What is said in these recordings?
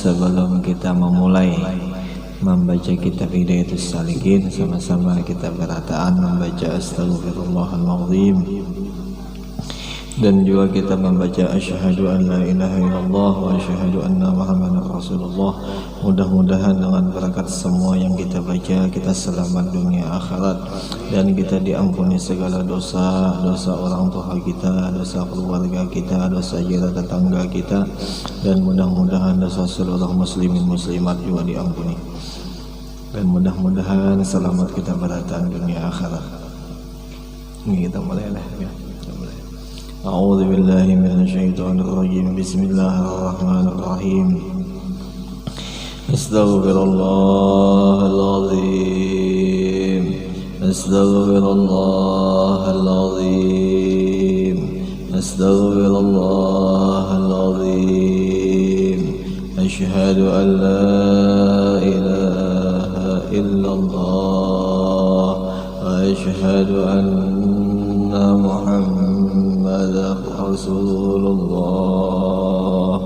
sebelum kita memulai membaca kitab Hidayatus Salikin, sama-sama kita berataan membaca Astaghfirullahaladzim, dan juga kita membaca asyhadu an la ilaha illallah wa asyhadu anna muhammadar rasulullah. Mudah-mudahan dengan berkat semua yang kita baca, kita selamat dunia akhirat, dan kita diampuni segala dosa orang tua kita, dosa keluarga kita, dosa jiran tetangga kita, dan mudah-mudahan dosa seluruh muslimin muslimat juga diampuni, dan mudah-mudahan selamat kita berataan dunia akhirat. Ini kita mulailah ya. أعوذ بالله من الشيطان الرجيم. بسم الله الرحمن الرحيم. أستغفر الله العظيم. أستغفر الله العظيم. أستغفر الله العظيم. أشهد أن لا إله إلا الله وأشهد أن محمد رسول الله.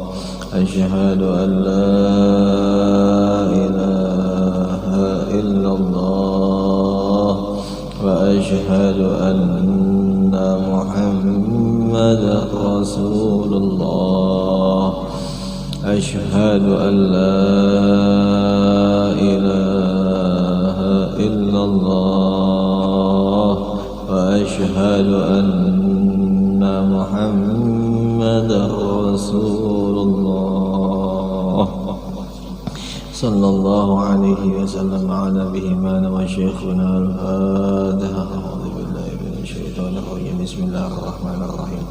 أشهد أن لا إله إلا الله وأشهد أن محمد رسول الله. أشهد أن لا إله إلا الله وأشهد أن محمد رسول الله صلى الله عليه وسلم على بهمان وشيخنا الفاتحة. أعوذ بالله من الشيطان الرجيم. بسم الله الرحمن الرحيم.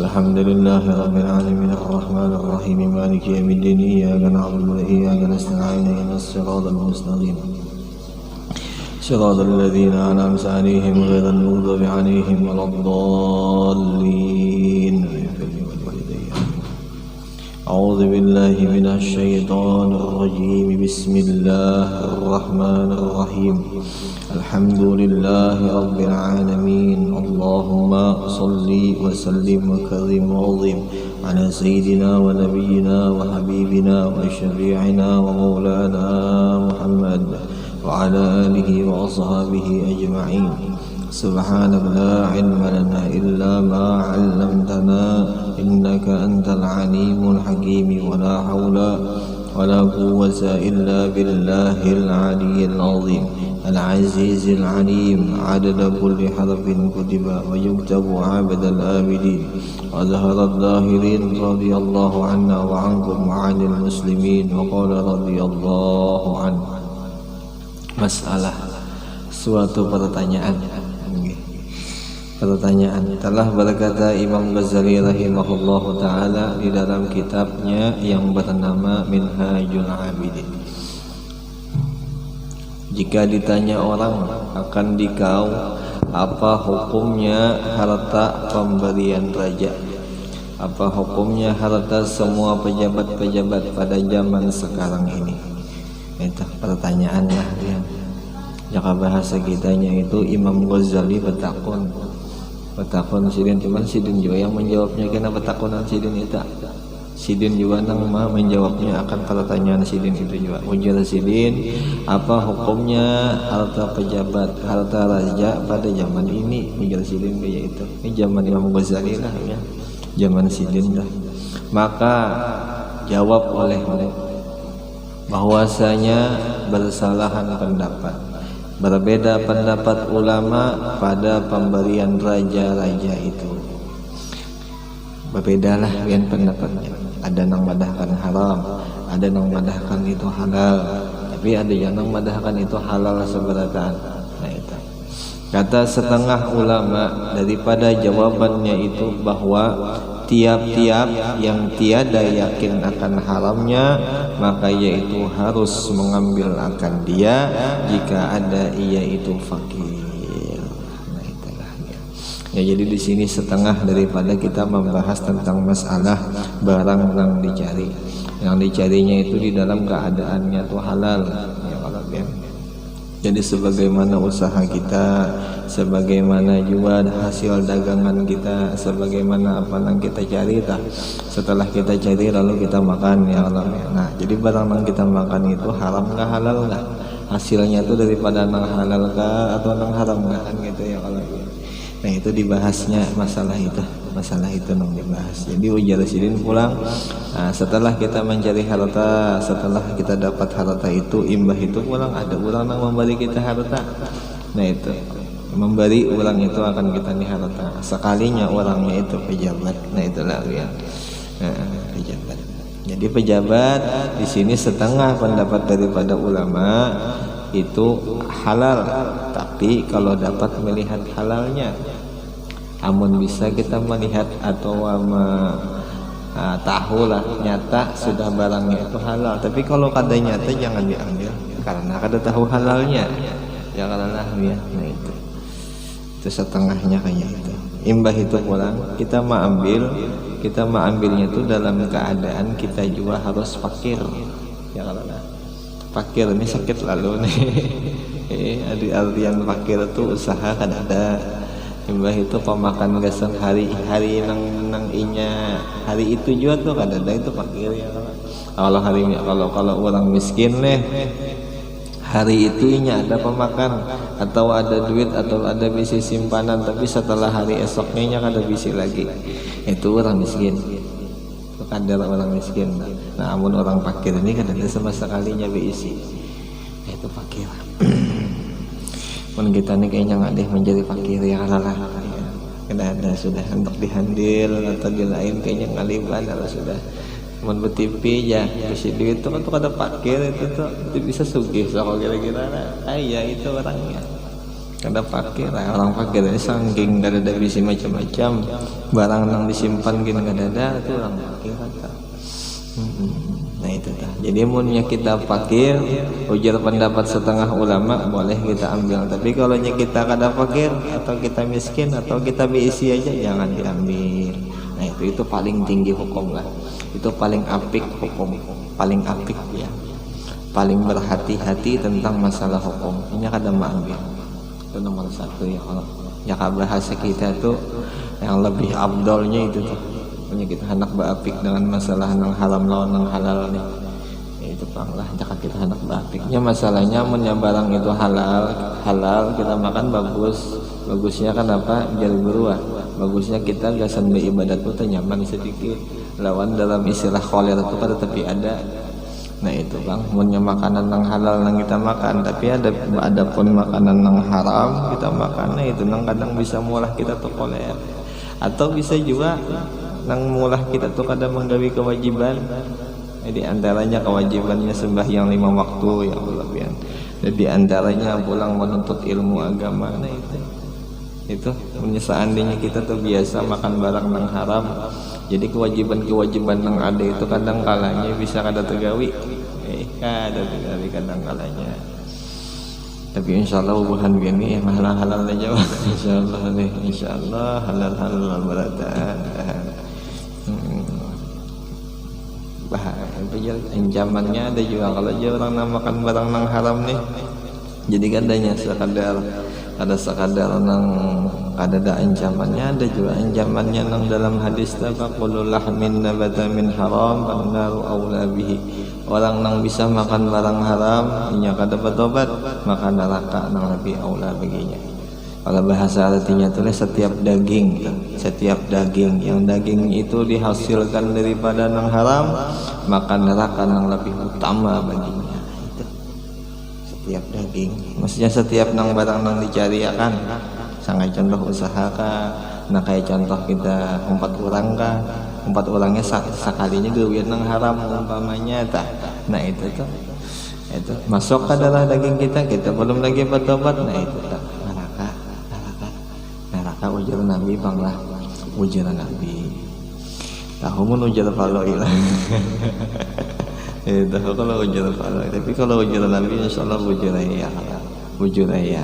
الحمد لله رب العالمين الرحمن الرحيم مالك يوم الدين. إياك نعبد وإياك نستعين اهدنا الصراط المستقيم صراط الذين أنعمت عليهم غير المغضوب عليهم ولا الضالين. أعوذ بالله من الشيطان الرجيم. بسم الله الرحمن الرحيم. الحمد لله رب العالمين. اللهم صل وسلم وكرم وعظم على سيدنا ونبينا وحبيبنا وشفيعنا ومولانا محمد وعلى آله وأصحابه أجمعين. سبحانك لا علم لنا إلا ما علمتنا إنك أنت العليم الحكيم. ولا حول ولا قوة إلا بالله العلي العظيم العزيز العليم. عدد كل حرف كتب ويكتب عبد الآبدين وظهر الظاهرين. رضي الله عنا وعنكم وعن المسلمين. وقال رضي الله عنه. Masalah suatu pertanyaan. Telah berkata Imam Ghazali rahimahullahu ta'ala di dalam kitabnya yang bernama Minhajul Abidin, jika ditanya orang akan dikau apa hukumnya harta pemberian raja, apa hukumnya harta semua pejabat-pejabat pada zaman sekarang ini, itu pertanyaannya ya. Jika bahasa kitanya itu Imam Ghazali betakun sidin, cuman sidin juga yang menjawabnya. Kena betakunan sidin itu sidin juga nang menjawabnya akan pertanyaan sidin itu juga. Ujar sidin, apa hukumnya harta pejabat, harta raja pada zaman ini? Ujar sidin kayak itu. Ini zaman Imam Ghazali lah ya, zaman sidin lah. Maka jawab oleh bahwasanya bersalahan pendapat, berbeda pendapat ulama pada pemberian raja-raja itu. Berbedalah dengan pendapatnya. Ada yang madahkan haram, ada yang madahkan itu halal, tapi ada yang madahkan itu halal seberataan. Nah itu. Kata setengah ulama daripada jawabannya itu bahwa tiap-tiap yang tiada yakin akan haramnya, maka yaitu harus mengambil akan dia jika ada ia itu fakir. Nah itulah ya. Jadi di sini setengah daripada kita membahas tentang masalah barang yang dicari. Yang dicarinya itu di dalam keadaannya itu halal. Ya kalau Jadi sebagaimana usaha kita, sebagaimana juga hasil dagangan kita, sebagaimana apa yang kita cari tah. Setelah kita cari lalu kita makan ya Allah. Nah, jadi barang yang kita makan itu haram nggak halal nggak? Hasilnya itu daripada nang halal kah atau nang haram nggak kan gitu ya Allah. Nah itu dibahasnya masalah itu nang dibahas. Jadi ujar sidin pulang. Nah, setelah kita mencari harta, setelah kita dapat harta itu, imbah itu pulang ada orang yang memberi kita harta. Nah itu memberi orang itu akan kita nih harta. Sekalinya orangnya itu pejabat. Nah itulah ya. Pejabat. Jadi pejabat di sini setengah pendapat daripada ulama itu halal, tapi kalau dapat melihat halalnya, amun bisa kita melihat atau tahu lah nyata sudah barangnya itu halal. Tapi kalau kada nyata jangan diambil karena kada tahu halalnya, janganlah ya. Nah itu setengahnya kayak itu. Imbah itu pulang kita ambilnya itu dalam keadaan kita juga harus fakir, ya kalau fakir ini sakit lalu nih. Ada artian fakir itu usaha kan ada. Imbah itu pemakan gasan hari nang inya hari itu juga tuh kan ada itu fakir ya kalau orang miskin nih hari itu inya ada pemakan atau ada duit atau ada bisi simpanan, tapi setelah hari esoknya inya kada bisi lagi, itu orang miskin. Kadar orang miskin. Nah, amun orang fakir ini kan ada sama sekalinya berisi. Itu fakir. Pun kita nih kayaknya nggak deh menjadi fakir ya kalah. Kena ada sudah untuk dihandil atau di lain kayaknya ngaliban atau sudah. Mun betipi ya bisi duit itu kan tuh ada fakir itu bisa sugih so kira-kira. Ya itu orangnya. Kada fakir, orang fakir ini saking kada ada bisi macam-macam barang yang disimpan gini kada ada itu orang fakir kan. Nah itu dah. Jadi munnya kita fakir, ujar pendapat setengah ulama boleh kita ambil. Tapi kalau kita kada fakir atau kita miskin atau kita berisi aja jangan diambil. Nah itu paling tinggi hukum lah. Itu paling apik hukum, paling apik ya. Paling berhati-hati tentang masalah hukum. Ini kada mengambil. Itu nomor satu ya kalau ya bahasa kita tuh yang lebih abdolnya itu tuh punya kita hendak beapik dengan masalah nang haram lawan nang halal nih ya, itu panglah jangan kita hendak beapiknya masalahnya punya barang itu halal kita makan bagusnya kan apa jadi berubah bagusnya kita gasan beribadat tuh nyaman sedikit lawan dalam istilah kholer itu kan tapi ada. Nah itu bang, punya makanan yang halal yang kita makan, tapi ada pun makanan yang haram kita makan, nah itu nang kadang bisa mulah kita tuh koler, atau bisa juga nang mulah kita tuh kadang menggawi kewajiban. Jadi antaranya kewajibannya sembahyang 5 waktu yang berlebihan. Jadi antaranya pulang menuntut ilmu agama, nah itu seandainya kita tuh biasa makan barang yang haram. Jadi kewajiban yang ada itu kadang kalanya bisa kada tergawi, kada tergawi kadang kalanya. Tapi insyaallah hubungan begini halal aja, insyaallah halal berataan. Bahaya ancamannya ada juga kalau aja orang makan barang yang haram nih. Jadi kadanya sekadar nang ada ancamannya, ada juga ancamannya nang dalam hadis taqulul lahmin nabata min haram fannaru aula bihi. Orang nang bisa makan barang haram inya kada bertobat maka neraka nang lebih aula baginya. Kalau bahasa artinya tulis setiap daging yang daging itu dihasilkan daripada nang haram maka neraka nang lebih utama baginya. Setiap daging, maksudnya setiap nang barang nang dicari ya kan. Sangat contoh usaha kah, nah kayak contoh kita 4 orang kah, 4 orangnya sekalinya gawian nang haram umpamanya tah. Nah itu masuk ke dalam daging kita belum lagi bertobat, nah itu tak neraka ujar Nabi banglah ujar Nabi. Tahu mun ujar kalau ilah. Tahu kalau ujar kalau, tapi kalau ujar Nabi insyaallah bujur ya.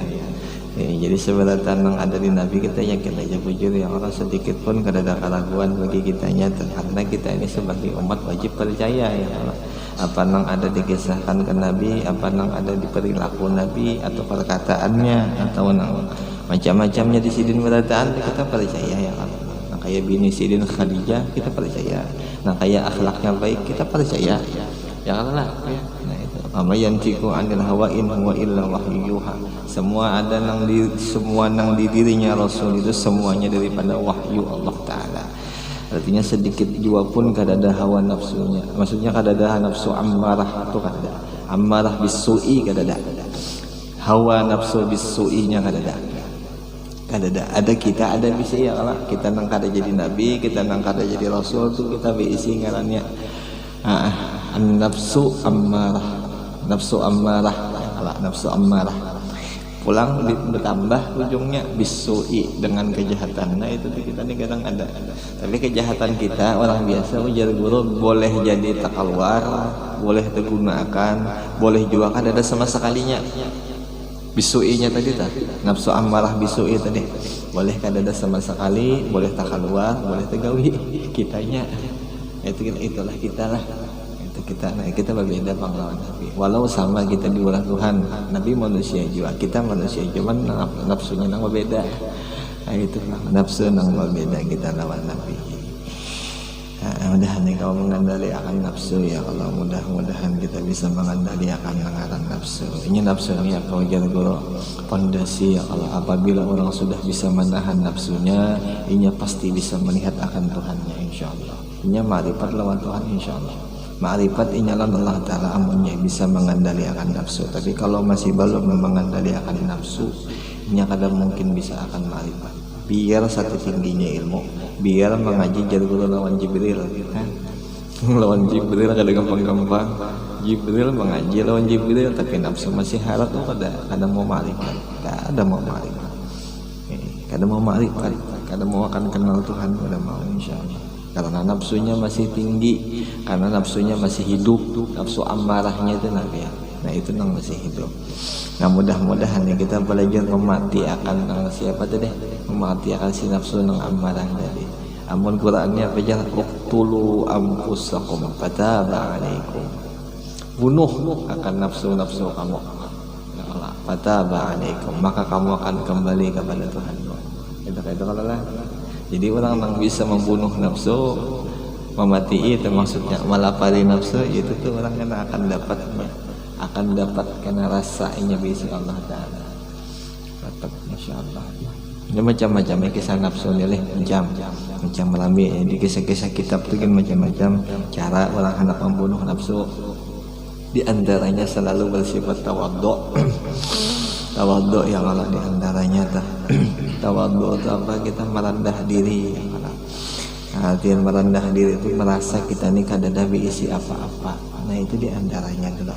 Jadi sebenarnya yang ada di Nabi kita yakin aja bujur ya, orang sedikit pun kada ada keraguan bagi kitanya karena kita ini sebagai umat wajib percaya ya Allah. apa nang ada dikisahkan ke Nabi, apa nang ada di perilaku Nabi atau perkataannya atau nang macam-macamnya di sidin berataan kita percaya ya Allah. Nah kayak bini sidin Khadijah kita percaya, nah kayak akhlaknya baik kita percaya ya Allah. Nah itu amayantiku anil hawa in huwa illa wahyuha, semua ada semua nang di dirinya Rasul itu semuanya daripada wahyu Allah Ta'ala. Artinya sedikit jua pun kada ada hawa nafsunya, maksudnya kada ada nafsu ammarah itu kada ada, ammarah bisu'i kada ada, hawa nafsu bisu'inya kada ada. Ada kita ada bisa ya Allah, kita nang kada jadi nabi, kita nang kada jadi rasul tuh kita beisi ngarannya nafsu ammarah, nafsu ammarah Allah, nafsu ammarah pulang bertambah ujungnya bisu'i dengan kejahatan. Nah itu kita nih kadang ada, tapi kejahatan kita orang biasa ujar guru boleh jadi takawar, boleh digunakan, boleh juga kan ada sama sekalinya. Bisu'inya tadi nafsu ammarah bisu'i tadi boleh kan ada sama sekali, boleh takawar, boleh tegawi. Kitanya itulah kita lah. Kita berbeda pengalaman Nabi. Walau sama kita diulah Tuhan, Nabi manusia juga, kita manusia, cuman nafsunya nang berbeda. Nah itu nafsu nang berbeda kita lawan Nabi. Mudah-mudahan kau mengendali akan nafsu ya Allah, mudah-mudahan kita bisa mengendali akan ngaran nafsu. Ini nafsu ini kau jaga pondasi ya Allah. Apabila orang sudah bisa menahan nafsunya, inya pasti bisa melihat akan Tuhannya insyaallah. Inya ma'rifat lawan Tuhan insyaallah. Ma'rifat inyalan Allah Ta'ala amunnya bisa mengendalikan nafsu. Tapi kalau masih belum mengendalikan nafsu, nya kadang mungkin bisa akan ma'rifat. Biar satu tingginya ilmu, biar mengaji jalur lawan Jibril kan? Lawan Jibril kada gampang-gampang. Jibril mengaji lawan Jibril, tapi nafsu masih harap tuh kada mau ma'rifat, kada mau ma'rifat, kada mau ma'rifat, kada mau akan kenal Tuhan, kada mau insyaallah. Karena nafsunya masih tinggi, karena nafsunya masih hidup, nafsu amarahnya itu Nabi ya. Nah itu nang masih hidup. Nah mudah-mudahan ya kita belajar memati akan siapa tadi, memati akan si nafsu nang amarah tadi. Amun Qur'annya baca uqtulu anfusakum fataba alaikum, bunuh akan nafsu-nafsu kamu ya Allah, fataba alaikum, maka kamu akan kembali kepada Tuhanmu. Itu kalau lah. Jadi orang yang bisa membunuh nafsu, memati itu maksudnya melapari nafsu, itu tuh orang yang akan dapat karena rasanya bisa Allah Ta'ala dapat insyaallah. Ini macam-macam kisah nafsu nih, macam melambi di kisah-kisah kitab itu kan macam-macam cara orang hendak membunuh nafsu. Di antaranya selalu bersifat tawadhu. Tawadhu yang Allah di antaranya tawadhu itu apa? Kita merendah diri. Artian merendah diri itu merasa kita ini kada ada isi apa-apa. Nah itu di antaranya tuh.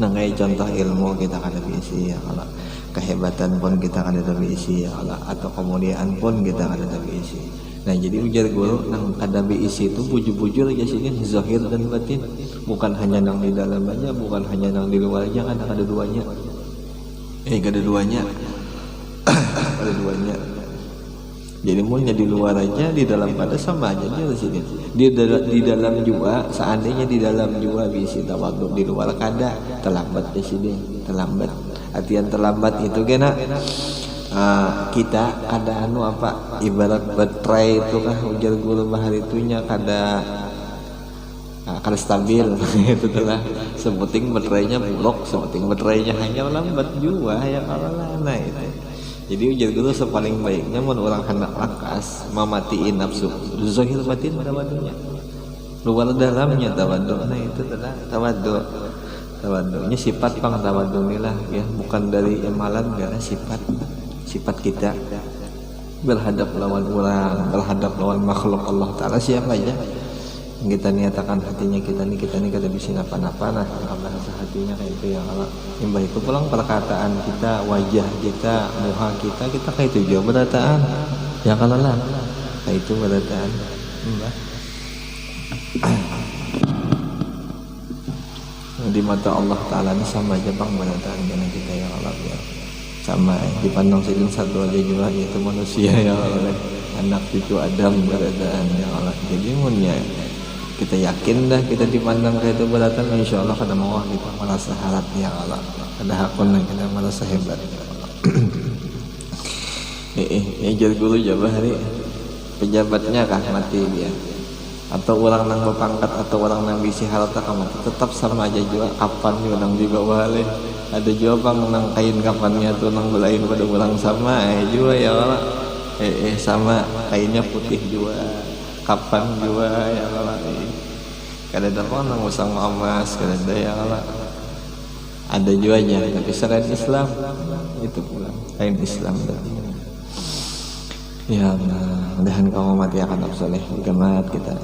Nah kayak contoh ilmu kita kada isi ya Allah. Kehebatan pun kita kada ada isi ya Allah. Atau kemuliaan pun kita kada ada isi. Nah jadi ujar guru nang kada isi itu bujur-bujur ya sini zahir dan batin. Bukan hanya nang di dalam aja, bukan hanya nang di luar aja, kan ada duanya. Ada duanya. Ada duanya. Jadi mau di luar aja, di dalam pada sama aja di sini. Di dalam juga, seandainya di dalam juga bisa tawadhu, di luar kada terlambat di sini, terlambat. Artian terlambat itu kena kita ada apa ibarat baterai itu kah ujar guru bahar itunya kada stabil itu telah sebuting baterainya blok, sebuting baterainya hanya lambat juga ya kalau nah itu. Jadi ujar guru sepaling baiknya mun orang hendak lakas mematiin nafsu zahir batin tawadhunya, luar dalamnya tawadhu. Nah itu telah tawadhunya sifat pang tawadhu inilah ya, bukan dari amalan karena sifat kita berhadap lawan orang, berhadap lawan makhluk Allah Ta'ala siapa aja yang kita niatakan hatinya kita nih kada bisa napa-napa. Nah Allah hatinya kayak itu ya Allah. Yang baik itu pulang perkataan kita, wajah kita, muka kita kayak itu juga berataan ya kalau lah kayak itu berataan di mata Allah Ta'ala ini sama aja bang berataan dengan kita ya Allah ya, sama dipandang sidin satu aja juga yaitu manusia ya Allah, anak cucu Adam berataan ya Allah. Jadi munnya kita yakin dah kita dipandang kayak itu beratan, insya Allah kada mau kita merasa harap ya Allah, kada hakun kita merasa hebat. Jadi guru jabah hari pejabatnya kah mati dia, atau orang nang berpangkat atau orang nang bisi harta kamu tetap sama aja juga kapan orang juga wale. Ada juga bang nang kain kapannya tuh nang belain pada orang sama juga ya Allah. Sama kainnya putih juga, kapan juga ya Allah. Kada ada nang usang emas, kada ada ya Allah. Ada juga aja, tapi selain Islam itu pula kain Islam. Ya Allah, mudahan kamu mati akan nafsu nih.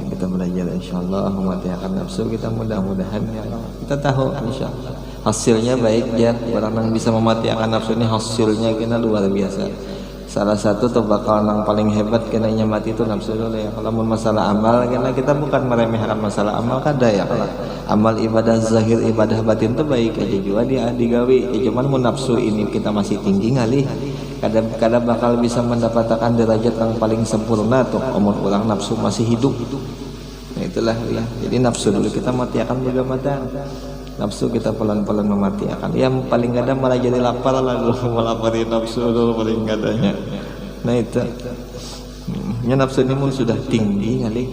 Kita belajar insyaallah mati akan nafsu kita, mudah-mudahan ya Allah. Kita tahu insyaallah hasilnya baik ya. Orang yang bisa memati akan nafsu ini hasilnya kena luar biasa. Salah satu tuh bakal nang paling hebat kena mati itu nafsu dulu ya. Kalau masalah amal kena kita bukan meremehkan masalah amal kada ya kalau amal ibadah zahir ibadah batin tuh baik aja juga dia digawi ya, cuman mau nafsu ini kita masih tinggi ngalih kadang bakal bisa mendapatkan derajat yang paling sempurna tuh omong orang nafsu masih hidup. Nah itulah ya, jadi nafsu dulu kita mati akan bergamatan, nafsu kita pelan-pelan memati akan. Yang paling kadang malah jadi lapar lah dulu, melaparin nafsu dulu paling kadangnya. Nah itu ya, nafsu ini pun sudah tinggi kali,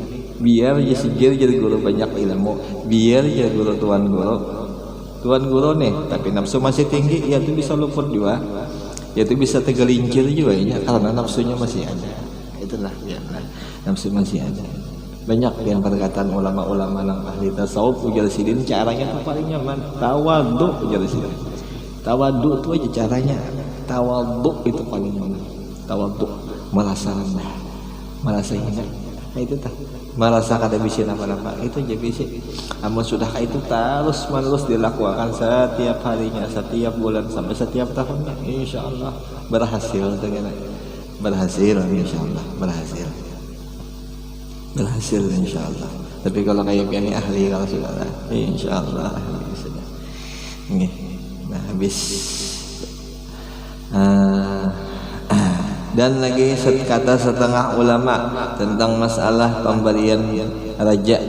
biar ya sejir jadi guru banyak ilmu, biar ya guru tuan guru nih, tapi nafsu masih tinggi ya itu bisa luput juga, ya itu bisa tergelincir juga ya karena nafsunya masih ada. Itulah ya, nafsu masih ada. Banyak yang perkataan ulama-ulama yang ahli tasawuf ujar sidin caranya tuh paling nyaman tawadhu. Ujar sidin tawadhu itu aja caranya, tawadhu itu paling nyaman. Tawadhu merasa rendah, merasa hina, nah itu tah merasa kada bisa apa-apa itu aja bisa. Namun sudah itu terus menerus dilakukan setiap harinya, setiap bulan sampai setiap tahunnya, insyaallah berhasil dengan berhasil, insyaallah berhasil insyaallah. Tapi kalau kayak ini ahli kalau sudah insyaallah ahli sudah. Nah habis dan lagi kata setengah ulama tentang masalah pemberian raja,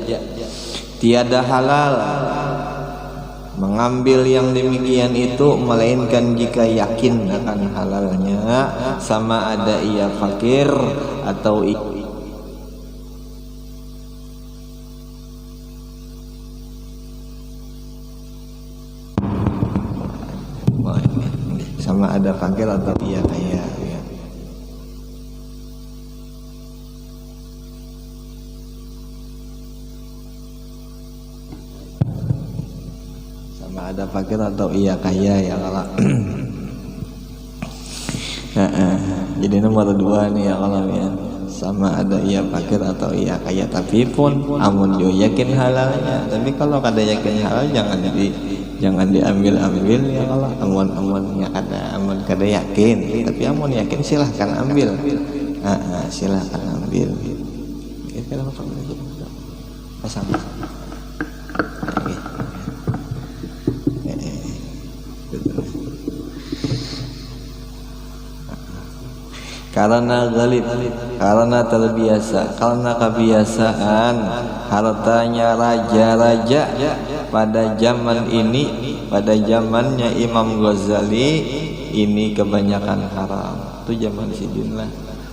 tiada halal mengambil yang demikian itu melainkan jika yakin akan halalnya, sama ada ia fakir atau sama ada fakir atau ia kaya ya. Sama ada fakir atau ia kaya ya kalau jadi nomor 2 nih ya kalau ya, sama ada ia fakir atau ia kaya, tapi pun amun jo yakin halalnya. Tapi kalau kada yakin halal jangan diambil ya kalau amun kada yakin, tapi amun yakin silahkan ambil. Silahkan ambil. Pasang. Karena ghalib, karena terbiasa, karena kebiasaan hartanya raja-raja pada zaman ini, pada zamannya Imam Ghazali ini kebanyakan haram. Itu zaman Sidin lah,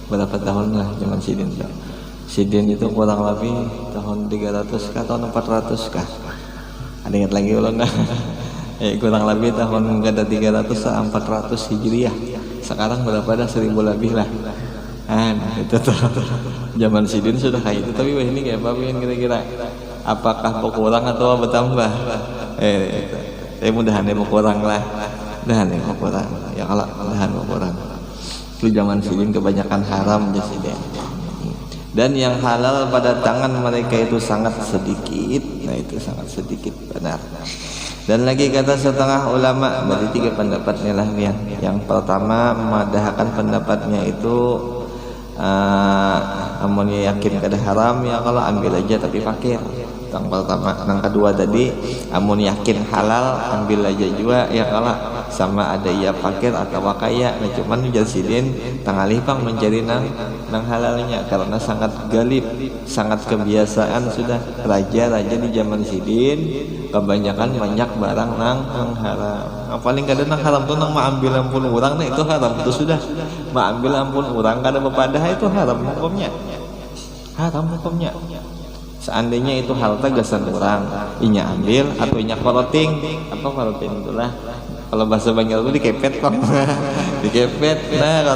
berapa tahun lah zaman Sidin. Sidin itu kurang lebih tahun 300 kah, tahun 400 kah? Ada ingat lagi ulun dah. Kurang lebih tahun kada 300 400 Hijriah. Sekarang berapa dah, 1000 lebih lah. Nah itu tuh zaman Sidin sudah kayak itu. Tapi ini kayak apa kira-kira? Apakah berkurang atau bertambah? Mudahan berkurang lah. Mudahan berkurang. Ya kalau mudahan berkurang. Itu zaman Sidin kebanyakan haram jadi. Dan yang halal pada tangan mereka itu sangat sedikit. Nah itu sangat sedikit benar. Dan lagi kata setengah ulama, berarti 3 pendapatnya lah ya. Yang pertama memadahkan pendapatnya itu amun yakin kada haram ya kalau ambil aja tapi fakir. Yang pertama, yang kedua tadi amun yakin halal ambil aja juga ya kalau sama ada ia fakir atau kaya. Nah cuman jasidin tangalih pang mencari nang halalnya karena sangat galib, sangat kebiasaan sudah raja di zaman sidin kebanyakan banyak barang nang haram. Nah, paling kadang nang haram tuh nang mengambil ampun orang, nah itu haram itu sudah mengambil ampun orang kada bepadah itu haram hukumnya. Seandainya itu harta gasan orang, inya ambil atau inya koroting, apa koroting itulah. Kalau bahasa Banjar itu dikepet kok, dikepet. Nah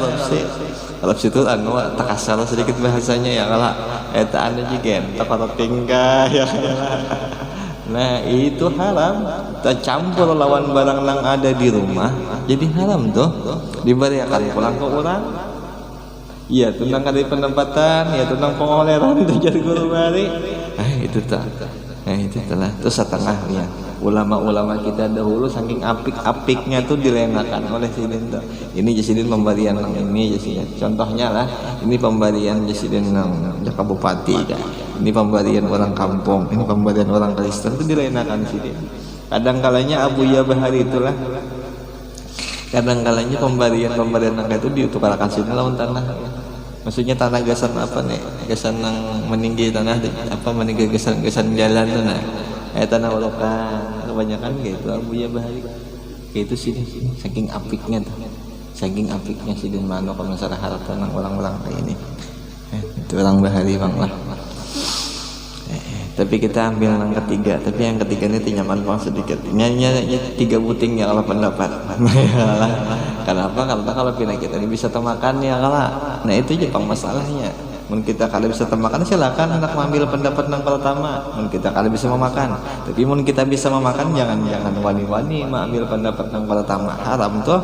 kalau situ anu tak kasar sedikit bahasanya ya kalau eta anu juga tak koroting kah ya. Nah itu haram, tercampur lawan barang yang ada di rumah, jadi haram tuh diberikan pulang ke orang. Iya tentang kali pendapatan, ya tentang pengoleran itu jadi guru bari. Itu tak. Itu telah itu setengah ya. Ulama-ulama kita dahulu saking apik-apiknya tuh dilenakan oleh sidin tuh. Ini jasidin pemberian nang ini jasidin. Contohnya lah, ini pemberian jasidin nang Jaka Bupati kan. Ini pemberian orang kampung, ini pemberian orang Kristen itu dilenakan sidin. Kadang kalanya Abu Ya Bahari itulah. Kadang kalanya pemberian nang itu diutukarkan sidin lawan tanah. Maksudnya tanah gasan apa nih? Gasan yang meninggi tanah apa meninggi gasan jalan tuh nah. Tanah walokan kebanyakan gitu Abu Ya Bahari. Itu sih saking apiknya tuh. Saking apiknya sih dan mano kalau masalah harta nang orang-orang kayak ini. Itu orang Bahari bang lah. Tapi kita ambil yang ketiga, tapi yang ketiga ini tinyaman bang sedikit. Nyanyi 3 buting ya kalau pendapat. Kenapa? Karena kalau pindah kita ini bisa temakan ya kalah. Nah itu aja bang masalahnya. Mungkin kita kalau bisa temakan silakan hendak mengambil pendapat yang pertama. Mungkin kita kalau bisa memakan. Tapi mungkin kita bisa memakan jangan wani-wani mengambil pendapat yang pertama. Haram tuh.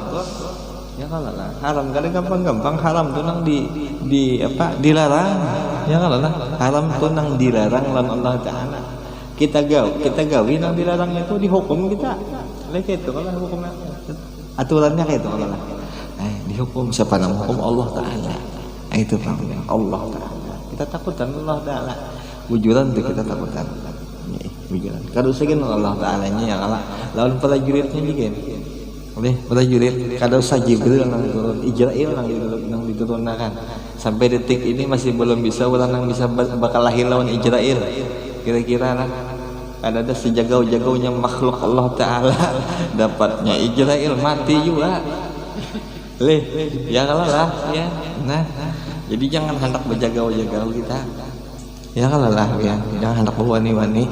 Ya kalah lah. Haram kadang gampang-gampang haram tuh nang dilarang. Ya kalah lah. Haram tuh nang dilarang lan Allah Taala. Kita gawi nang dilarang itu dihukum kita. Lek itu kalau hukumnya aturannya kayak itu kalau lah. Dihukum siapa nang hukum Allah Taala. Itu Bang Allah Taala. Kita takutan Allah Taala. Wujudan tuh kita takutan. Wujudan. Kalau segini Allah Taala-nya ya kalah. Lawan prajuritnya juga. Oleh prajurit kada usah Jibril nang turun, Israil nang diturunkan. Sampai detik ini masih belum bisa orang yang bisa bakal lahir lawan Israil. Kira-kira lah ada sejagau-jagaunya makhluk Allah Taala dapatnya Israil mati juga. Ya kalau lah ya. Nah, jadi jangan hendak berjagau-jagau kita. Ya kalau lah ya, jangan hendak berwani-wani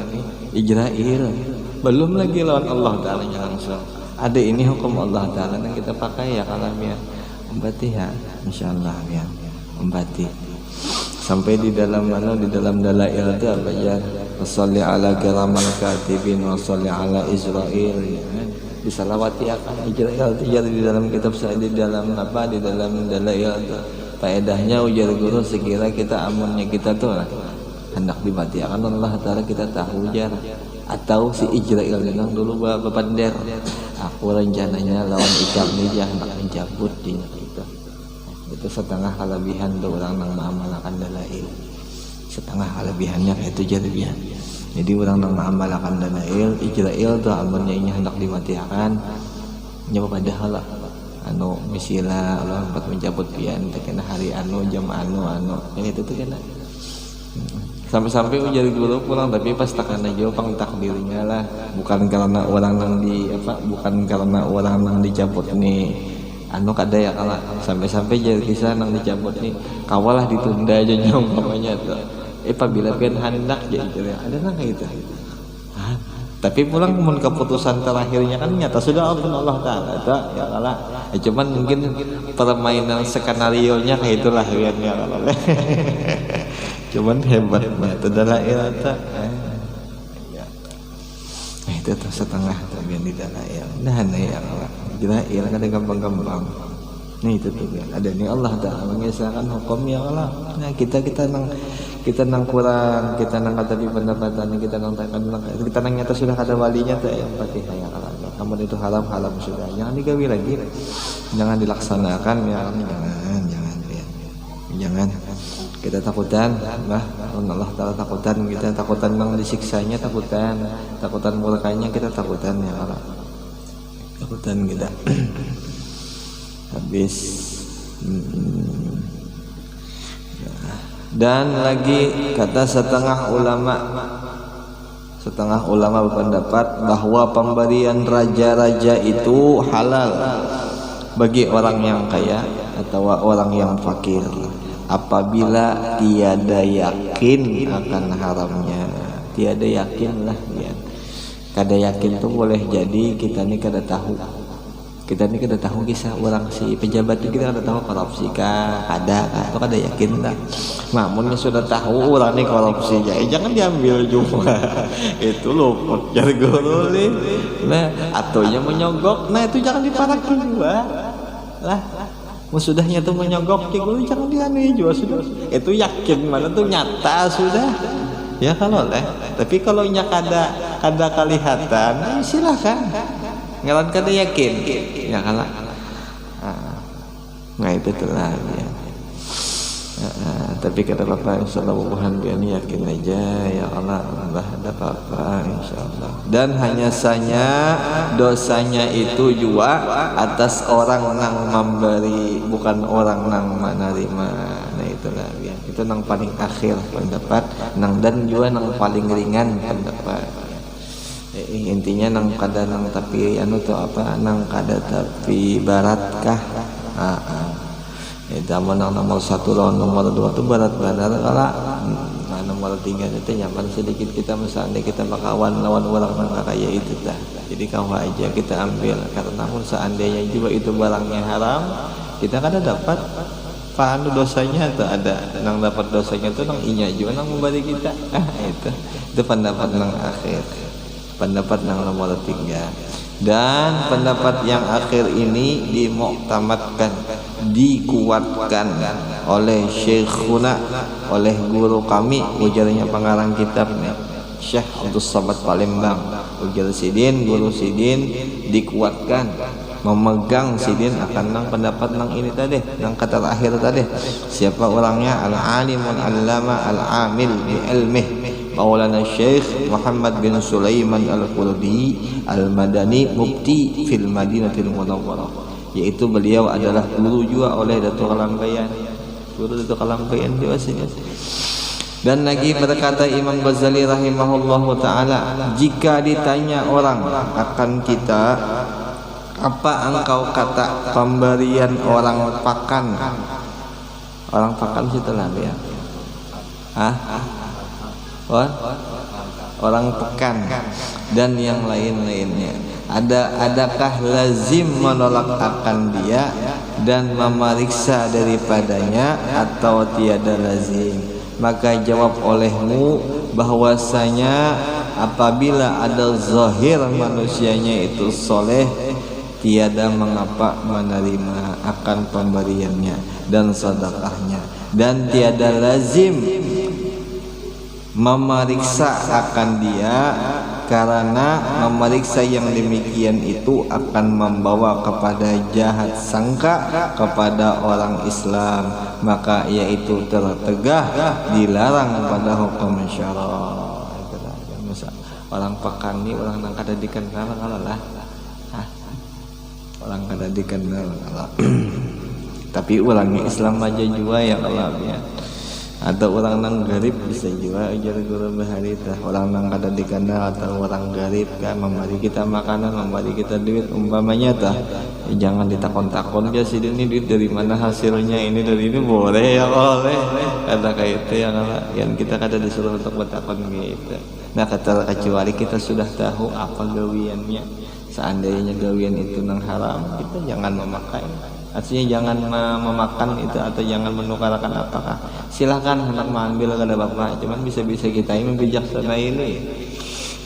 Israil. Belum lagi lawan Allah Taala yang langsung. Ada ini hukum Allah Taala yang kita pakai ya kalau ya membati ya insyaallah ya membati sampai di dalam dalail itu apa ya sholli ala kiramal katibin wa sholli ala Israil ya. Disalawati akan Israil itu di dalam kitab saya di dalam dalail itu faedahnya ujar guru sekira kita amunnya kita tuh hendak dibati akan Allah Taala kita tahu jar atau si Israil yang dulu bepander aku rencananya lawan icap nih hendak mencabut di itu setengah kelebihan tuh orang yang mengamalkan dalail setengah kelebihannya itu jadinya jadi orang yang mengamalkan dalail Israil tuh amunnya ini hendak dimatikan nyoba padahal anu misilah Allah sempat mencabut pian tekena hari anu jam anu ini itu tuh kena sampai ujar guru pulang tapi pas takana jauh pang takdirnya lah bukan karena orang yang dicabut nih anu kada ya kalah sampai jadi kisah nang dicabut nih kawalah ditunda aja umpamanya tuh apabila pian hendak jadi ada nang gitu tapi pulang keputusan terakhirnya kan nyata sudah Allah Taala ya kalah cuman mungkin permainan skenario nya kayak itulah ya kalau cuman hebatnya itu dalail itu itu tuh setengah bagian di dalail dan ya dalail kan gampang-gampang nih itu tuh ada nih Allah Taala mengesahkan hukum ya Allah nah kita nang kurang kita nang kata di pendapatan kita nang nyata sudah ada walinya tuh yang pasti ya Allah namun itu haram sudah jangan digawi lagi jangan dilaksanakan ya jangan kita takutan Allah Taala takutan nang disiksanya takutan murkanya kita takutan ya Allah ikutan kita habis. Dan lagi kata setengah ulama berpendapat bahwa pemberian raja-raja itu halal bagi orang yang kaya atau orang yang fakir apabila tiada yakin akan haramnya. Tiada yakin lah ya. Kada yakin tuh boleh jadi kita nih kada tahu kisah orang si pejabat itu, kita kada tahu korupsi kah ada atau kada yakin tak. Namun sudah tahu orang ini korupsi ya jangan diambil juga itu luput jar guru nih. Nah atunya menyogok, nah itu jangan diparakin juga lah. Musudahnya tuh menyogok guru jangan dianeh juga sudah. Itu yakin mana tuh nyata sudah. Ya kalau tapi kalau nya kada kelihatan, nah, silakan. Ngalan kada yakin ya kalah. Nah itu telah ya. Tapi kata Bapak insyaallah biani yakin aja ya Allah ada apa-apa insyaallah. Dan hanya saja dosanya itu juga atas orang nang memberi bukan orang nang menerima. Nah itulah ya. Itu nang paling akhir pendapat nang dan juga nang paling ringan pendapat. Intinya nang kada nang tapi anu tuh apa nang kada tapi barat kah itu nang nomor 1 lawan nomor 2 tuh barat benar kalau nomor 3 itu nyaman sedikit kita misalnya kita bakawan lawan orang nang kaya itu dah jadi kau aja kita ambil karena namun seandainya juga itu barangnya haram kita kada dapat panu dosanya atau ada nang dapat dosanya tuh nang inya juga nang memberi kita itu pendapat nang akhir. Pendapat yang nomor 3 dan pendapat yang akhir ini dimuktamadkan dikuatkan oleh syekhuna oleh guru kami ujarnya pengarang kitabnya Syekh Abdul Samad Palembang ujar Sidin guru Sidin dikuatkan memegang Sidin akan nang pendapat nang ini tadi nang kata terakhir tadi siapa orangnya al-alimul allama al-amil bi ilmih Maulana Syekh Muhammad bin Sulaiman Al-Qurdi Al-Madani Mufti fil Madinatil Munawwarah, yaitu beliau adalah guru juga oleh Datuk Kalambayan. Guru Datuk Kalambayan juga sini. Dan lagi berkata Imam Ghazali rahimahullahu taala, jika ditanya orang akan kita, apa engkau kata pemberian orang pakan? Orang pakan setelah ya. Orang pekan dan yang lain-lainnya. Adakah lazim menolak akan dia dan memeriksa daripadanya atau tiada lazim? Maka jawab olehmu bahwasanya apabila ada zahir manusianya itu soleh, tiada mengapa menerima akan pemberiannya dan sedekahnya, dan tiada lazim memeriksa akan dia karena memeriksa yang demikian itu akan membawa kepada jahat sangka kepada orang Islam, maka yaitu tertegah dilarang pada hukum syara. Orang pekan ni orang nang kada dikenal lah. Orang kada dikenal tapi orangnya Islam aja juga ya Allah ya. Atau orang nang garib bisa juga ujar guru bahari tah orang nang kada dikenal atau orang garib kan memberi kita makanan memberi kita duit umpamanya tah jangan ditakon-takon ya sih ini duit dari mana hasilnya ini dari ini boleh ya oleh kata kayak itu yang kita kada disuruh untuk bertakon gitu. Nah kata kecuali kita sudah tahu apa gawiannya, seandainya gawian itu nang haram kita jangan memakai. Artinya jangan memakan itu atau jangan menukarkan apakah silakan hendak mengambil kada bapak, cuman bisa-bisa kita ini bijaksana ini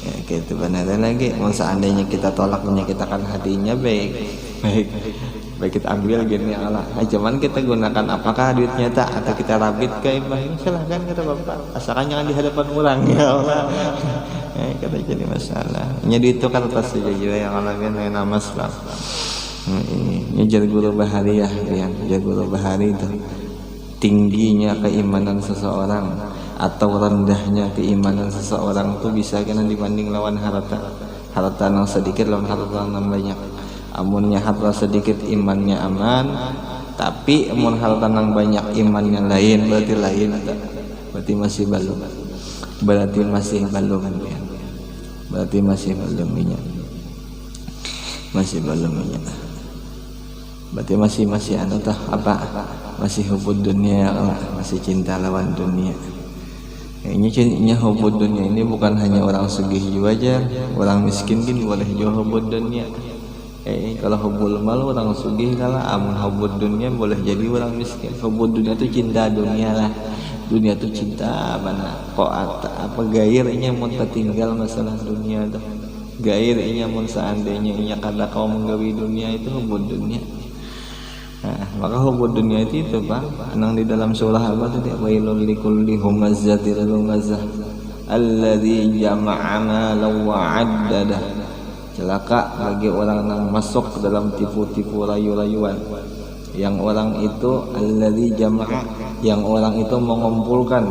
ya gitu benar lagi. Mau seandainya kita tolaknya kita kan hatinya baik kita ambil gini Allah cuman kita gunakan apakah duitnya tak atau kita rabit ke ibahin silakan kata bapak asalkan jangan di hadapan orang ya Allah kata jadi masalah jadi itu kan atas saja juga yang Allah yang nama sebab ini jar guru bahari ya jar guru bahari itu tingginya keimanan seseorang atau rendahnya keimanan seseorang itu bisa kena dibanding lawan harta yang sedikit lawan harta yang banyak. amunnya harta sedikit imannya aman, tapi amun harta nang banyak imannya lain, berarti lain, berarti masih belum, berarti masih belum ya, berarti masih belum minyak, masih belum minyak, berarti masih anu tah apa, masih hubud dunia, masih cinta lawan dunia. Ini hubud dunia ini bukan hanya orang sugih juga aja, orang miskin pun boleh juga hubud dunia. Kalau hubul mal orang sugih kalah, amun hubud dunia boleh jadi orang miskin. Hubud dunia itu cinta dunia lah, dunia itu cinta mana? Kok apa gairnya mau tertinggal masalah dunia tuh? Gairnya mau seandainya inya kada kau menggawi dunia itu hubud dunia. Nah, maka hubud dunia itu Pak, nang di dalam surah apa tadi? Wailul likulli humazzatil lumazah alladzi jama'a malan wa 'addadah. Celaka bagi orang yang masuk ke dalam tipu-tipu rayu-rayuan. Yang orang itu alladzi jama'a, yang orang itu mengumpulkan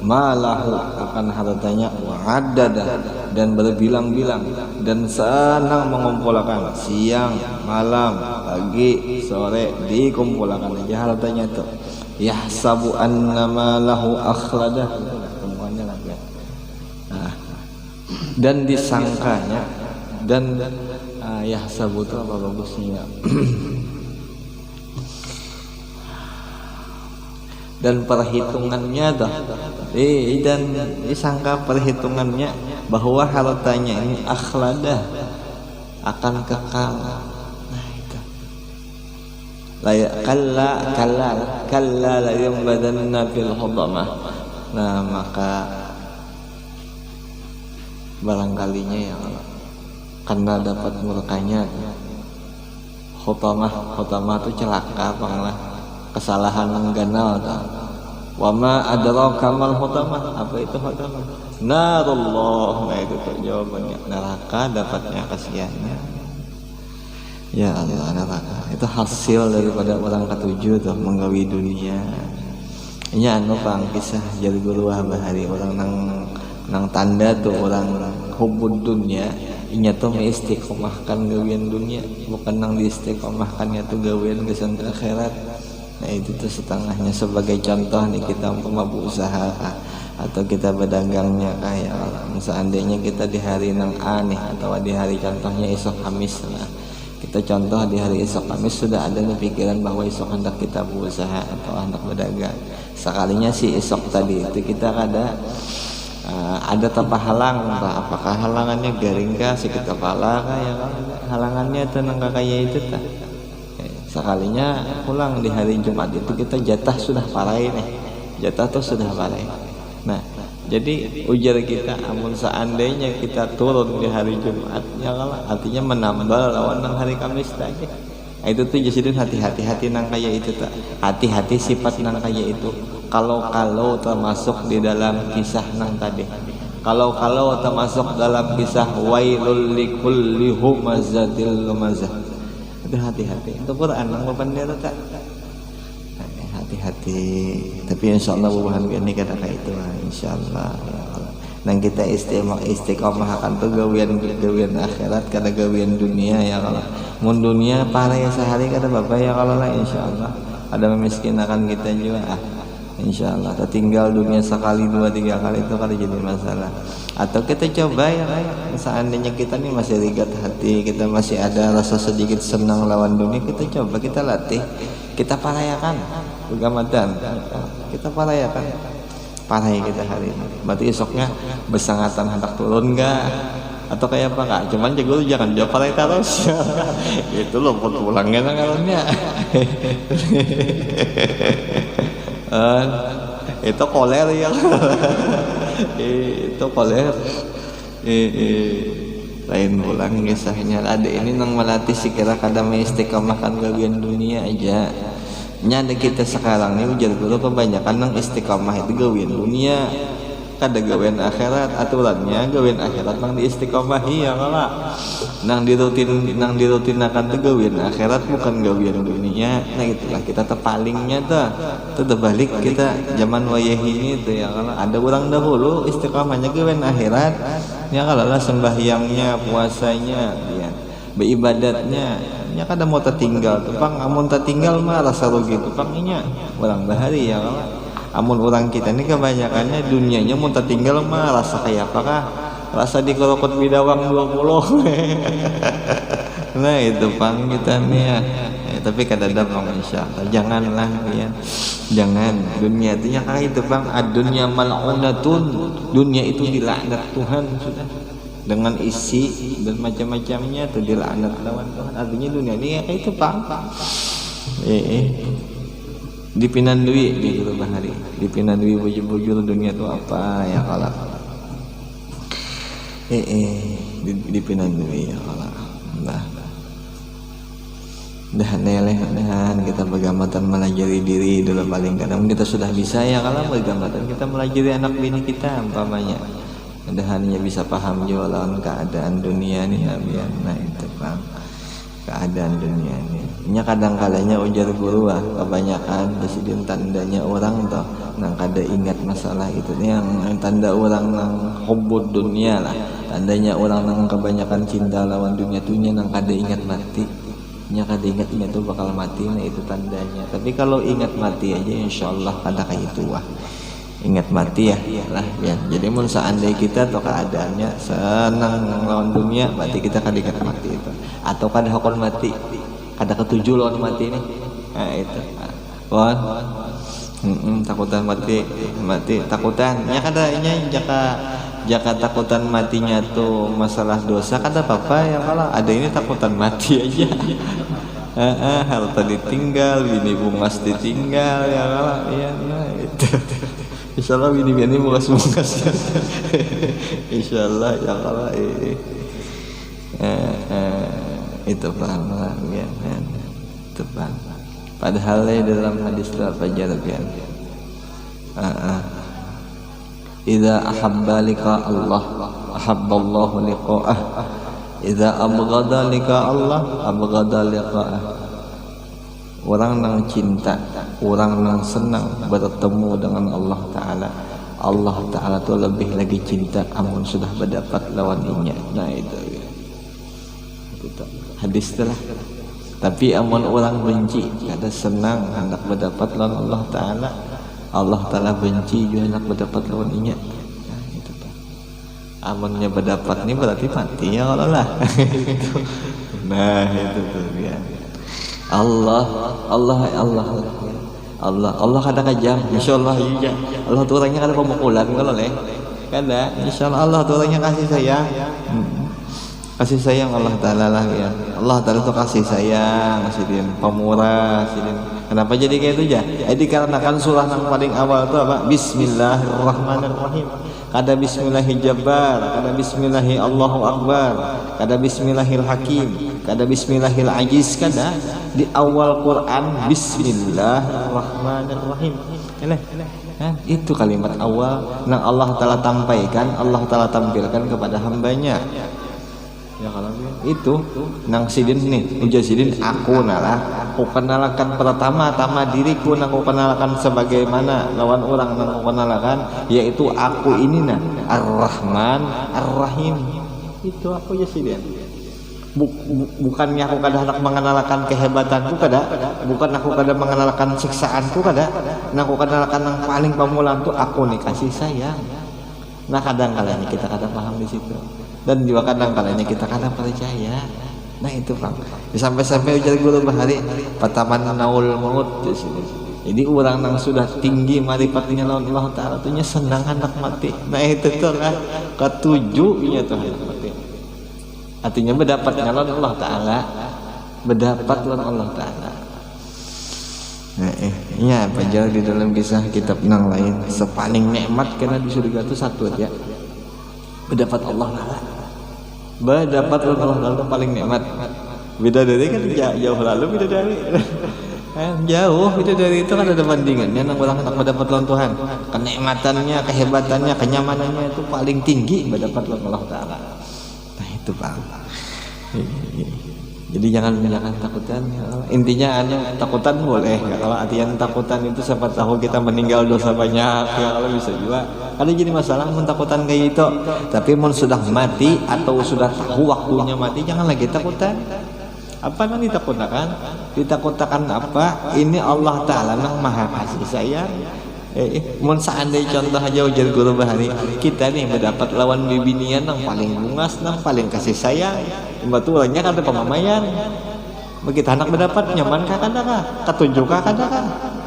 malahu akan hartanya wa 'addada, dan berbilang-bilang dan senang mengumpulkan siang, malam, pagi, sore dikumpulkan aja hartanya itu. Yahsabu annama lahu akhladah, semuanya lagi. Nah, dan disangkanya dan yahsabu itu apa bagusnya? Dan perhitungannya dah, dan disangka perhitungannya bahwa hartanya ini akhladah akan kekal. Nah itu kalla la yumbadanna fil hudamah. Nah maka barangkalinya ya karena dapat murkanya khutamah itu celaka banglah, kesalahan mengganal. Wama adraka mal khutamah, apa itu khutamah? Narullah. Nah itu tuh jawabannya, neraka dapatnya kasihannya. Ya Allah, neraka itu hasil daripada orang ketujuh tuh menggawi dunia. Ini anu pang kisah jadi guru bahari orang nang tanda tuh orang hubud dunia. Inya tuh mengistiqomahkan gawian dunia, bukan nang diistiqomahkannya tuh gawian kesan akhirat. Nah itu tuh setengahnya. Sebagai contoh nih, kita umpama berusaha atau kita berdagangnya kayak seandainya kita di hari nang A nih, atau di hari contohnya esok Kamis lah, kita contoh di hari esok Kamis sudah ada nih pikiran bahwa esok hendak kita berusaha atau hendak berdagang. Sekalinya si esok tadi itu kita ada tanpa halang, entah apakah halangannya garing kah, sikit kepala kah, ya kan halangannya tenang kayak itu tah. Sekalinya pulang di hari Jumat itu kita jatah sudah parai nih, jatah tuh sudah parai. Nah jadi ujar kita, amun seandainya kita turun di hari Jumat ya kan, artinya menambal lawan nang hari Kamis tadi. Itu tuh jadi hati-hati nang kayak itu tak, hati-hati sifat nang kayak itu. Kalau termasuk di dalam kisah nang tadi, kalau termasuk dalam kisah wailul likulli humazatil lumazah, itu hati-hati. Itu Quran nang bener tak, hati-hati. Tapi insyaallah bukan ini kata itu, insyaallah. Nang kita istiqomah akan tuh gawian akhirat kada gawian dunia ya kalau. Mun dunia parah ya sehari kata bapak ya kalau lah insyaallah. Ada memiskinkan kita juga insyaallah. Tertinggal dunia sekali 2-3 kali itu kada jadi masalah. Atau kita coba ya seandainya kita nih masih rigat hati, kita masih ada rasa sedikit senang lawan dunia, kita coba kita latih, kita parayakan Ramadan, kita parayakan parai kita hari ini. Berarti esoknya bersangatan hendak turun enggak atau kayak apa kak? Cuman jago jangan jawab parai terus. Itu loh pulangnya nangalnya. Itu koler ya. Itu koler. Lain pulang kisahnya. Ada ini nang melatih sikira kada istiqomahkan gawian dunia aja. Nyada kita sekarang nih ujar guru kebanyakan nang istiqomah itu gawian dunia, kada gawian akhirat. Aturannya gawian akhirat nang diistiqomahi ya kala, nang dirutin akan tuh gawian akhirat bukan gawian dunia. Nah itulah kita terpalingnya tuh terbalik kita zaman wayahi ini tuh ya kala. Ada orang dahulu istiqomahnya gawian akhirat ya kala lah, sembahyangnya puasanya ya. beribadatnya nya kada mau tertinggal tuh pang, amun tertinggal mah rasa rugi tuh pang inya orang bahari ya kalau amun orang kita ini kebanyakannya dunianya mau tertinggal mah rasa kayak apakah rasa dikerokot bidawang 20. Nah itu pang kita nih ya. Tapi kadang-kadang bang insyaallah janganlah ya, jangan dunia itu ya kayak itu bang, ad-dunya mal'unatun, dunia itu dilaknat Tuhan sudah dengan isi dan macam-macamnya itu dilaknat lawan Tuhan. Artinya dunia ini ya kayak itu bang, dipinan duit di guru bahari, dipinan duit bujur-bujur dunia itu apa ya kalau dipinan duit ya kalau Dahan kita bergamatan melajari diri dulu paling kadang kita sudah bisa ya kalau bergamatan kita melajari anak bini kita umpamanya dahannya bisa paham jualan keadaan dunia nih ya biar nah itu bang keadaan dunia nih kadang kalanya ujar guru kebanyakan presiden tandanya orang toh nang kada ingat masalah itu nih yang tanda orang nang hubbud dunia lah tandanya orang nang kebanyakan cinta lawan dunia tuh nang kada ingat mati kada ingat-ingat tuh bakal mati, nah itu tandanya. Tapi kalau ingat mati aja insyaallah kada kayak itu ingat mati ya lah ya. Jadi mun seandainya kita atau keadaannya senang lawan dunia berarti kita kada ingat mati itu atau kada hakon mati kada ketuju lawan mati nih nah itu takutan mati takutannya kadanya jaka takutan matinya tuh masalah dosa kada apa-apa ya kalau ada ini takutan mati aja. Harta ditinggal, bini bungas ditinggal ya kalau ya nah itu. Insyaallah bini bungas ya. Insyaallah ya kalau itu paham ya itu paham. Padahal dalam hadis terpajar ya. Idza ahabba liqa Allah ahabballahu liqa'ah, idza abghada liqa Allah abghada liqa'ah. Orang yang cinta, orang yang senang bertemu dengan Allah Ta'ala, Allah Ta'ala itu lebih lagi cinta amun sudah berdapat lawan inya. Nah itu hadis telah. Tapi amun orang benci kada senang hendak berdapat lawan Allah Ta'ala, Allah Ta'ala benci juga hendak berdapat lawan inya. Nah itu Pak, amunnya berdapat ini berarti mati ya kalau lah. Nah itu tuh ya. Allah kada kejam insyaallah iya. Allah tuh orangnya kada pemukulan kalau leh kada insyaallah Allah tuh orangnya kasih sayang. Kasih sayang Allah Ta'ala lah ya. Allah Ta'ala itu kasih sayang, sidin pemurah, sidin. Kenapa jadi kayak itu ya? Jadi dikarenakan surah yang paling awal itu apa? Bismillahirrahmanirrahim. Kada bismillahirrahmanirrahim, kada bismillahi Allahu Akbar, kada bismillahil hakim, kada bismillahil ajiz, kada di awal Quran Bismillahirrahmanirrahim. Itu kalimat awal yang Allah Ta'ala tampaikan, Allah Ta'ala tampilkan kepada hambanya. Ya kalau itu nang sidin nih ujar sidin aku kenalakan pertama diriku nang aku kenalakan sebagaimana lawan orang nang aku kenalakan yaitu aku ini Ar-Rahman Ar-Rahim. Itu aku ya sidin. Bukannya aku kada hendak mengenalkan kehebatanku kada, bukan aku kada mengenalkan siksaanku kada, aku kenalkan yang paling pamulang tuh aku nih kasih sayang. Nah kadang-kadang kita kada paham di situ. Dan juga kadang-kadang kita kadang percaya. Nah itu Pak. Sampai-sampai ujar guru bahari pataman naul maut di sini. Jadi orang yang sudah tinggi marifatnya lawan Allah Ta'ala tuh senang hendak mati. Nah itu tuh kan ketujuhnya tuh hendak mati. Artinya berdapatnya lawan Allah Ta'ala, berdapat lawan Allah Ta'ala. Nah, ya pajar di dalam kisah kitab nang lain sepaling nikmat karena di surga itu satu aja. Berdapat Allah Ta'ala. Berdapat Allah Ta'ala paling nikmat. Bidadari kan jauh lalu bidadari. Jauh bidadari itu kan ada bandingannya nang orang hendak mendapat lawan Tuhan. Kenikmatannya, kehebatannya, kenyamanannya itu paling tinggi berdapat lawan Allah Ta'ala. Nah itu Pak. Jadi jangan takutan. Intinya takutan boleh. Ya, kalau artian takutan itu siapa tahu kita meninggal dosa banyak. Ya kalau bisa juga. Ada jadi masalah takutan kayak itu. Tapi mun sudah mati atau sudah tahu waktunya mati, jangan lagi takutan. Apa yang ditakutkan? Ditakutkan apa? Ini Allah Ta'ala yang maha kasih sayang. Mun seandainya contoh aja ujar guru bahari, kita nih mendapat lawan bibinian yang paling bungas, yang paling kasih sayang. Baturannya kan ada pemamaian. Begitu anak mendapat nyaman kakak, ketunjuk kakak,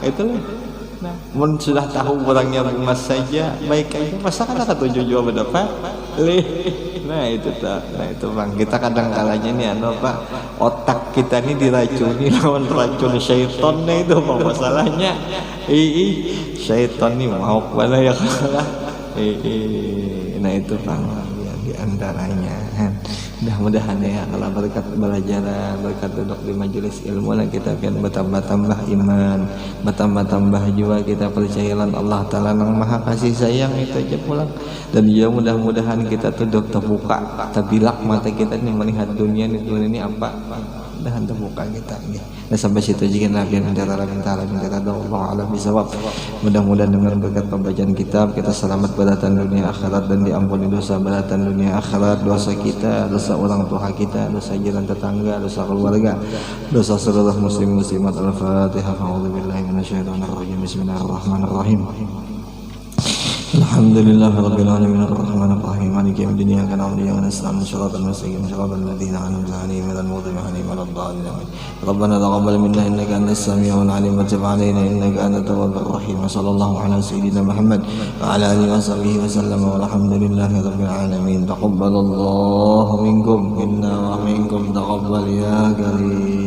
itu. Nah, mun sudah tahu orangnya bungas saja, baik aja. Masa kan ketunjuk juga mendapat? Nah itu tak, nah itu bang. Kita kadang kalanya nih Pak, otak kita nih diracuni lawan racun syaitan itu apa masalahnya? Syaitan nih mau mana ya kalah. Nah itu bang yang diantaranya. Mudah-mudahan ya kalau berkat belajar, berkat duduk di majelis ilmu, kita akan bertambah-tambah iman, bertambah-tambah juga kita percayakan Allah Ta'ala yang maha kasih sayang itu aja pulang. Dan juga mudah-mudahan kita duduk terbuka, terbilak mata kita nih melihat dunia ini apa. Mudah-mudahan terbuka kita. Nah sampai situ juga Nabi minta Allah alam bisawab. Mudah-mudahan dengan berkat pembacaan kitab kita selamat beratan dunia akhirat dan diampuni dosa beratan dunia akhirat, dosa kita, dosa orang tua kita, dosa jiran tetangga, dosa keluarga, dosa seluruh muslim muslimat. Al-Fatihah. A'udzubillahi minasyaitonir rajim. Bismillahirrahmanirrahim. Alhamdulillahirabbil alamin arrahmanir rahim maliki yaumiddin iyyaka na'budu wa iyyaka nasta'in shiratal mustaqim shiratal ladzina an'amta 'alaihim ghairil maghdubi 'alaihim waladdallin. Rabbana taqabbal minna innaka antas samiul 'alim wa tub 'alaina innaka antat tawwabur rahim. Sallallahu ala sayyidina Muhammad wa ala alihi wa sahbihi wa sallam walhamdulillahirabbil alamin. Taqabbalallahu minkum inna wa minkum taqabbal ya karim.